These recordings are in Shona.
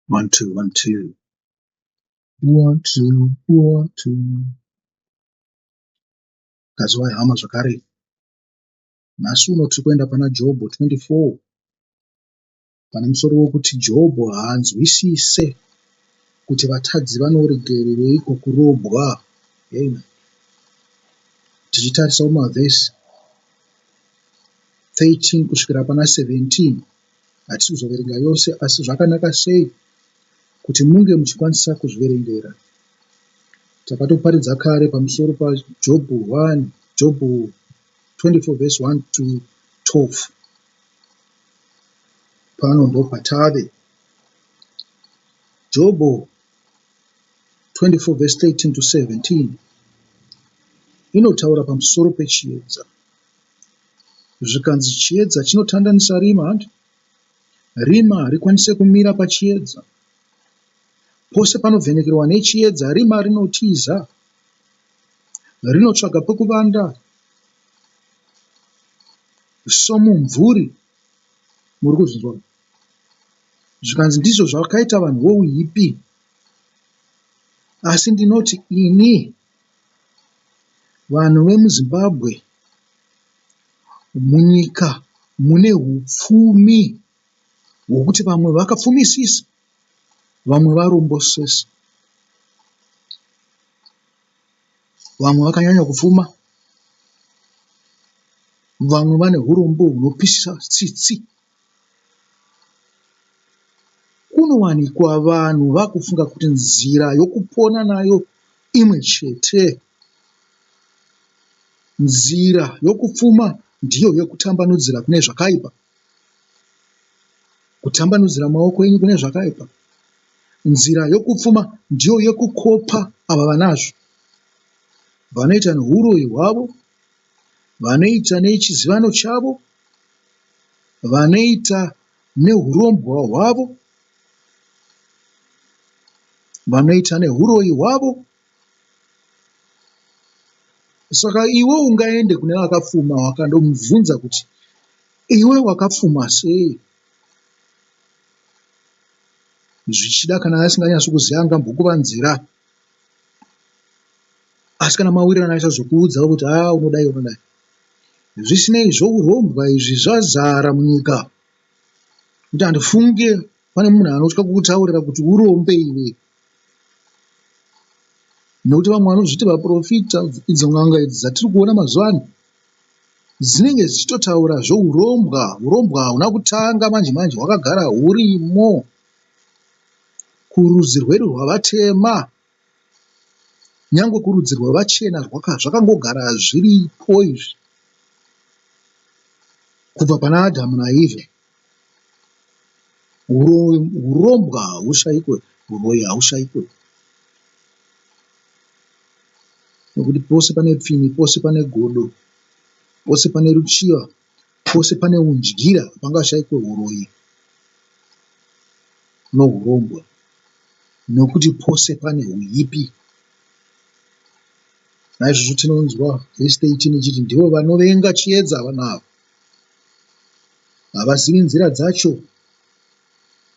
1 2 1 2 1 2 1 2. Kaziwai hama zvakare, nhasi uno tiri kuenda pana Jobho 24 pane musoro wokuti Jobho haanzwisise kuti vatadzi vanoregereiko kurobwa. Tichitarisa mumavhesi 13 kusvikira pana 17 hatisi kuzoverenga yose, asi zvakanaka sei kuti munge muchikwanisa kuzviverengera. Takatoparidza kare pamusoro paJobho 1, Jobho 24 verse 1 to 12. Pano ndo patave. Jobho 24 verse 13 to 17 inotaura pamusoro pechiedza. Zvikanzi chiedza chinotandanisa rima, rima harikwanise kumira pachiedza. Pose panovhenekerwa nechiedza, rima rinotiza, rinotsvaga pekuvanda. Somumvuri, muri kuzvinzwa. Zvikanzi ndizvo zvakaita vanhu vouipi. Asi ndinoti ini, vanhu vemuZimbabwe, munyika mune hupfumi hwokuti vamwe vakapfumisisa, vamwe varombosesa. Vamwe vakanyanya kupfuma, vamwe vane hurombo hunopisisa tsitsi. Kunowanikwa vanhu vakufunga kuti nzira yokupona nayo imwe chete. Nzira yokupfuma ndiyo yokutambanudzira kune zvakaipa, kutambanudzira maoko enyu kune zvakaipa. Nzira yokupfuma ndiyo yokukopa ava vanazvo, vanoita neuroyi hwavo, vanoita nechizivano chavo, vanoita neurombwa hwavo, vanoita neuroyi hwavo. Saka iwe ungaende kune vakapfuma wakandomubvunza kuti iwe wakapfuma sei? Zvichida kana asinganyatsi kuziva angambokuva nzira. Asi kana mawirirana achazokuudza kuti unodai unodai. Zvisinei, zvourombwa izvi zvazara munyika. Kuti handifunge pane munhu anotya kukutaurira kuti urombe iwe. Nokuti vamwe vanozviti vaprofita, idzo n'anga idzi dzatiri kuona mazuva ano, dzinenge dzichitotaura zvourombwa. Urombwa huna kutanga manje manje, hwakagara hurimo kurudzi rwedu rwavatema, nyangwe kurudzi rwavachena zvakangogara zviripo izvi kubva pana Adhamu naEvha. Urombwa haushaikwe, uroyi haushaikwe. Nokuti pose pane pfini, pose pane godo, pose pane ruchiva, pose pane undyira, pangashayikwe uroyi nourombwa. Nokuti pose pane uipi. Naizvozvo tinonzwa vhesi 18 ichiti ndivo vanovenga chiedza vanavo. Havazivi nzira dzacho.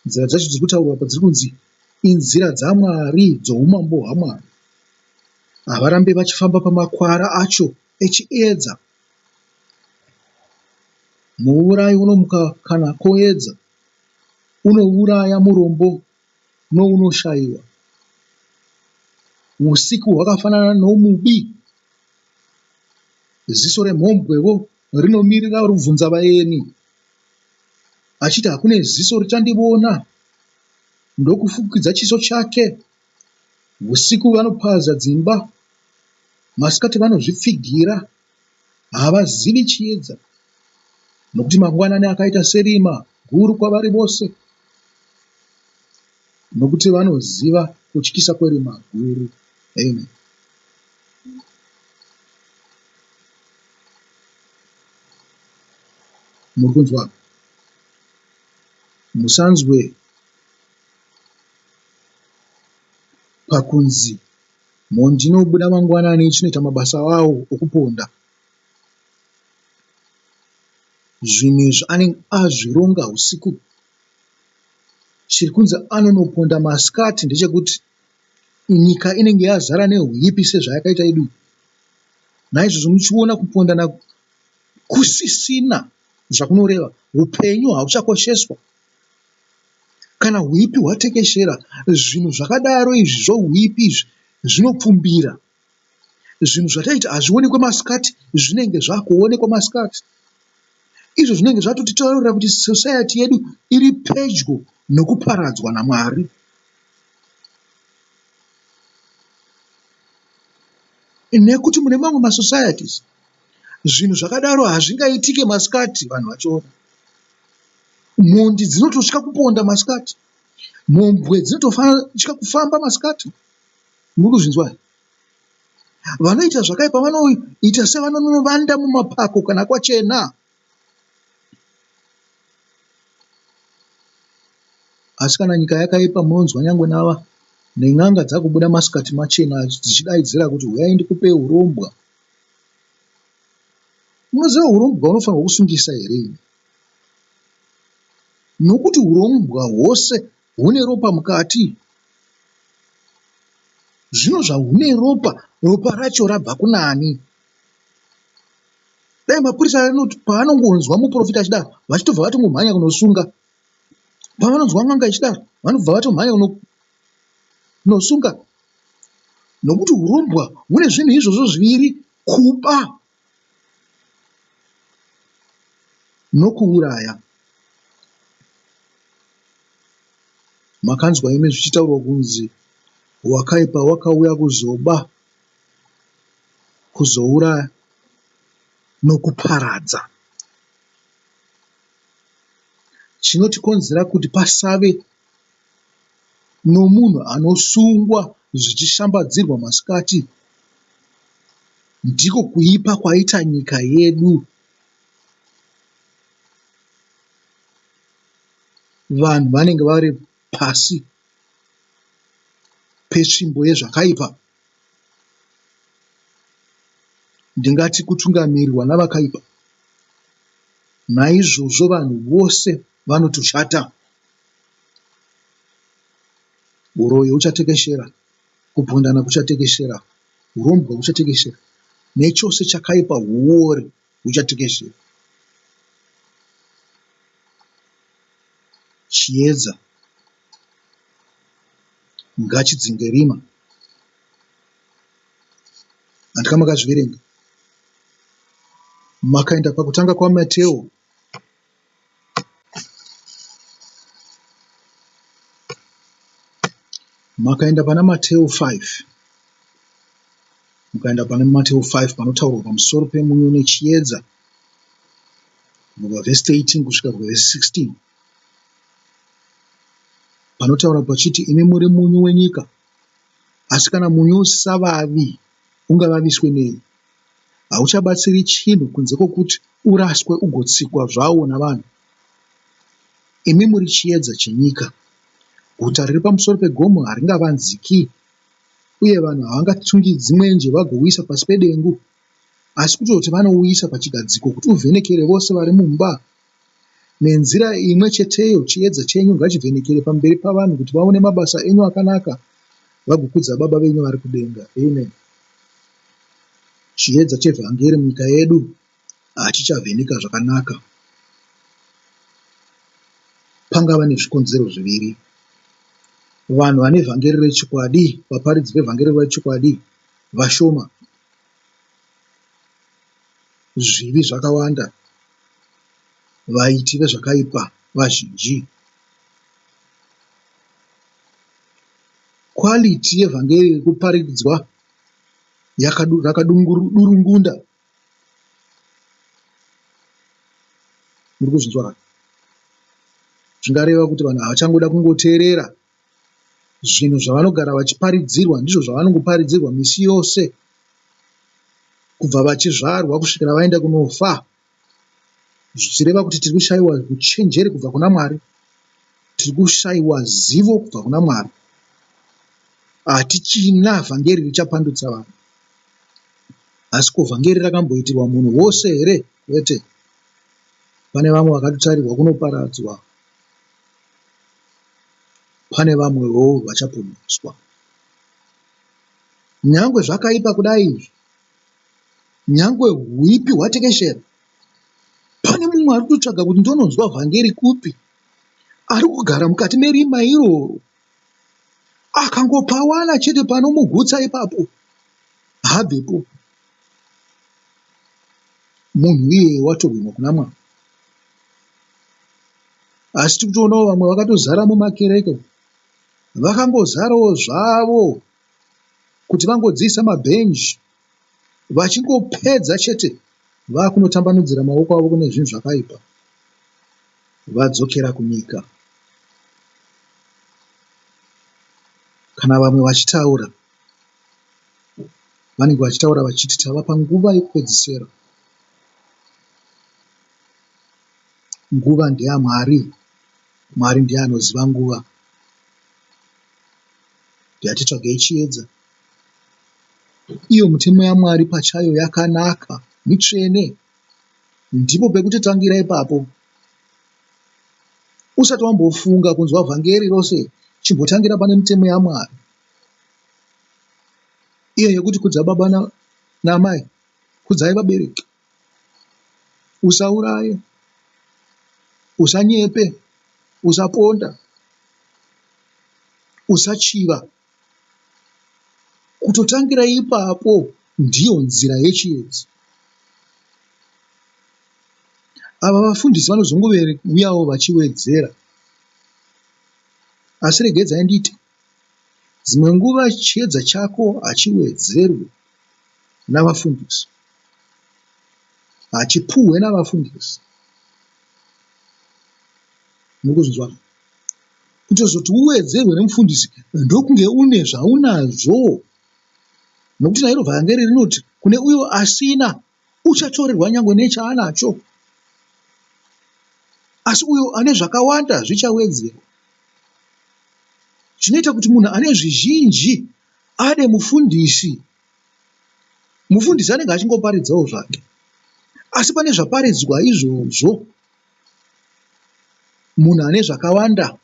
Nzira dzacho dziri kutaurwa padziri kunzi inzira dzaMwari, dzoumambo hwaMwari. Havarambe vachifamba pamakwara acho echiedza. Muurayi unomuka kana koedza, unouraya murombo nounoshayiwa. Usiku hwakafanana nomubi. Ziso remhombwevo rinomirira rubvunza vaeni, achiti hakune ziso richandiona. Ndokufukidza chiso chake. Usiku vanopaza dzimba, masikati vanozvipfigira. Havazivi chiedza, nokuti mangwanani akaita serima guru kwavari vose, nokuti vanoziva kutyisa kwerima guru. Amen. Muri kunzwa? Musanzwe pakunzi mhondi inobuda mangwanani ichinoita mabasa awo okuponda. Zvinhu izvi anenge azvironga usiku. chiri kunzi anonoponda masikati ndechekuti nyika inenge yazara nehuipi sezvayakaita yedu. Naizvozvo muchiona kupondana kusisina zvakunoreva, upenyu hauchakosheswa. Kana huipi hwatekeshera, zvinhu zvakadaro izvi zvohuipi izvi zvinopfumbira. Zvinhu zvataiti hazvionekwe masikati zvinenge zvakuonekwa masikati. Izvo zvinenge zvatotitaurira kuti society yedu iri pedyo nokuparadzwa naMwari. Nekuti mune mamwe masocieties zvinhu zvakadaro hazvingaitike masikati. Vanhu vachiona mhondi dzinototya kuponda masikati, mhombwe dzinototya kufamba masikati. Muri kuzvinzwa? Vanoita zvakaipa vanoita sevanovanda mumapako kana kwachena. Asi kana nyika yakaipa, munonzwa nyangwe nen'anga dzakubuda masikati machena dzichidaidzira kuti uyai ndikupe urombwa. Munoziva urombwa unofanirwa kusungisa here? Nokuti urombwa hwose hune ropa mukati. Zvino zvahune ropa racho rabva kunani? Dai mapurisa paanongonzwa muprofita achidaro vachitobva vatongomhanya kunosunga. Pavanonzwa n'anga ichidaro vanobva vatomhanya kunosunga. Nokuti urombwa hune zvinhu izvozvo zviviri: kuba nokuuraya. Makanzwa imi zvichitaurwa kunzi wakaipa wakauya kuzoba, kuzouraya nokuparadza. Chinotikonzera kuti pasave nomunhu anosungwa zvichishambadzirwa masikati ndiko kuipa kwaita nyika yedu. Vanhu vanenge vari pasi petsvimbo yezvakaipa. Ndingati kutungamirirwa navakaipa. Naizvozvo vanhu vose vanotoshata. Uroyi huchatekeshera, kupondana kuchatekeshera, urombwa huchatekeshera, nechose chakaipa, huori huchatekeshera. Chiedza ngachidzinge rima. Handika makazviverenga? Makaenda pakutanga kwaMateo makaenda pana Mateo 5, mukaenda pana Mateo 5 panotaurwa pamusoro pemunyu nechiedza kubva vhesi 18 kusvika kuvhesi 16, panotaura pachiti imi muri munyu wenyika, asi kana munyu usisa vavi ungavaviswe nei? Hauchabatsiri chinhu kunze kwokuti uraswe ugotsikwa zvawo navanhu. Imi muri chiedza chenyika. Guta riri pamusoro pegomo haringavanziki, uye vanhu havangatungidzi mwenje vagouisa pasi pedengu, asi kutoti vanouisa pachigadziko kuti uvhenekere vose vari mumba. Nenzira imwe cheteyo chiedza chenyu ngachivhenekere pamberi pavanhu kuti vaone mabasa enyu akanaka, vagokudza Baba venyu vari kudenga. Amen. Chiedza chevhangeri munyika yedu hachichavheneka zvakanaka. Pangava nezvikonzero zviviri. Vanhu vane vhangeri rechokwadi, vaparidzi vevhangeri rechokwadi vashoma, zvivi zvakawanda, vaiti vezvakaipa vazhinji. Kwaliti yevhangeri irikuparidzwa yakadurungunda. Muri kuzvinzwa? Zvingareva kuti vanhu havachangoda kungoteerera zvinhu zvavanogara vachiparidzirwa, ndizvo zvavanongoparidzirwa misi yose, kubva vachizvarwa kusvikira vaenda kunofa, zvichireva kuti tiri kushayiwa uchenjeri kubva kuna Mwari, tiri kushayiwa zivo kubva kuna Mwari. Hatichina vhangeri richapandutsa vanhu. Asi ko vhangeri rakamboitirwa munhu wose here? Kwete. Pane vamwe vakatotarirwa kunoparadzwa. pane vamwewo vachaponeswa. Nyangwe zvakaipa kudai izvi, nyangwe huipi hwatekeshera, pane mumwe ari kutsvaga kuti ndononzwa vhangeri kupi, ari kugara mukati merima iroro. Akangopawana chete panomugutsa ipapo, habvepo. Munhu iyeye watoguma kuna Mwari. Asi tiri kutoonao vamwe vakatozara mumakereke, vakangozarawo zvavo kuti vangodziisa mabhenji, vachingopedza chete vakunotambanudzira maoko avo kune zvinhu zvakaipa, vadzokera kunyika. Kana vamwe vachitaura, vanenge vachitaura vachiti tava panguva yekupedzisira. Nguva ndeyaMwari, Mwari ndiye anoziva nguva. Ngatitsvagei chiedza. Iyo mitemo yaMwari pachayo yakanaka, mitsvene. Ndipo pekutotangira ipapo. Usati wambofunga kunzwa vhangeri rose, chimbotangira pane mitemo yaMwari. Iyo yekuti kudza baba namai, kudzai vabereki. Usauraye, usanyepe, usaponda, usachiva. Kutotangira ipapo ndiyo nzira yechiedza. Ava vafundisi vanozongouyawo vachiwedzera. Asi regedzai nditi, dzimwe nguva chiedza chako hachiwedzerwi navafundisi, hachipuhwe navafundisi. Nokuzvinzwa kutozoti uwedzerwe nemufundisi ndokunge une zvaunazvo. Nokuti nairo vhangeri rinoti kune uyo asina uchatorerwa nyangwe nechaanacho, asi uyo ane zvakawanda zvichawedzerwa. Zvinoita kuti munhu ane zvizhinji ade mufundisi. Mufundisi anenge achingoparidzawo zvake, asi pane zvaparidzwa izvozvo. Munhu ane zvakawanda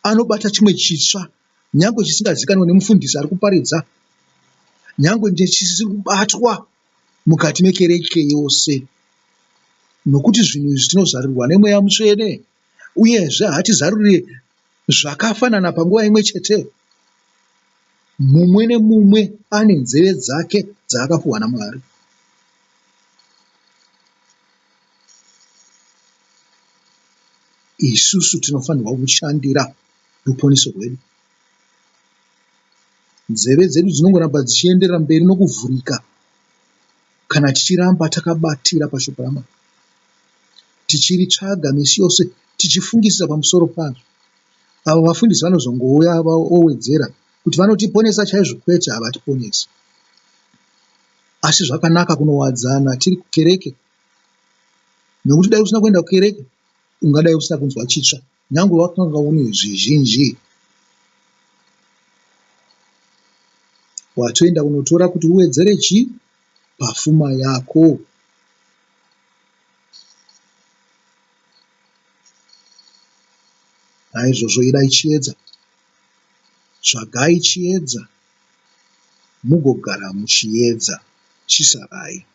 anobata chimwe chitsva, nyangwe chisingazikanwa nemufundisi ari kuparidza, nyangwe ndechisiri kubatwa mukati mekereke yose. Nokuti zvinhu izvi tinozarurirwa nemweya mutsvene, uyezve hatizarurire zvakafanana panguva imwe chete. Mumwe nemumwe ane nzeve dzake dzaakapuhwa naMwari. Isusu tinofanirwa kushandira ruponeso rwedu. Nzeve dzedu dzinongoramba dzichienderera mberi nokuvhurika kana tichiramba takabatira pashoko raMwari, tichiritsvaga misi yose, tichifungisisa pamusoro pazvo. Avo vafundisi vanozongouya vowedzera kuti vanotiponesa chaizvo, kwete, havatiponesi. Asi zvakanaka kunowadzana tiri kukereke, nokuti dai usina kuenda kukereke ungadai usina kunzwa chitsva, nyangwe wakanga une zvizhinji. Watoenda kunotora kuti uwedzere chi? Pafuma yako. Naizvozvo idai chiedza, tsvagai chiedza, mugogara muchiedza, chisarai.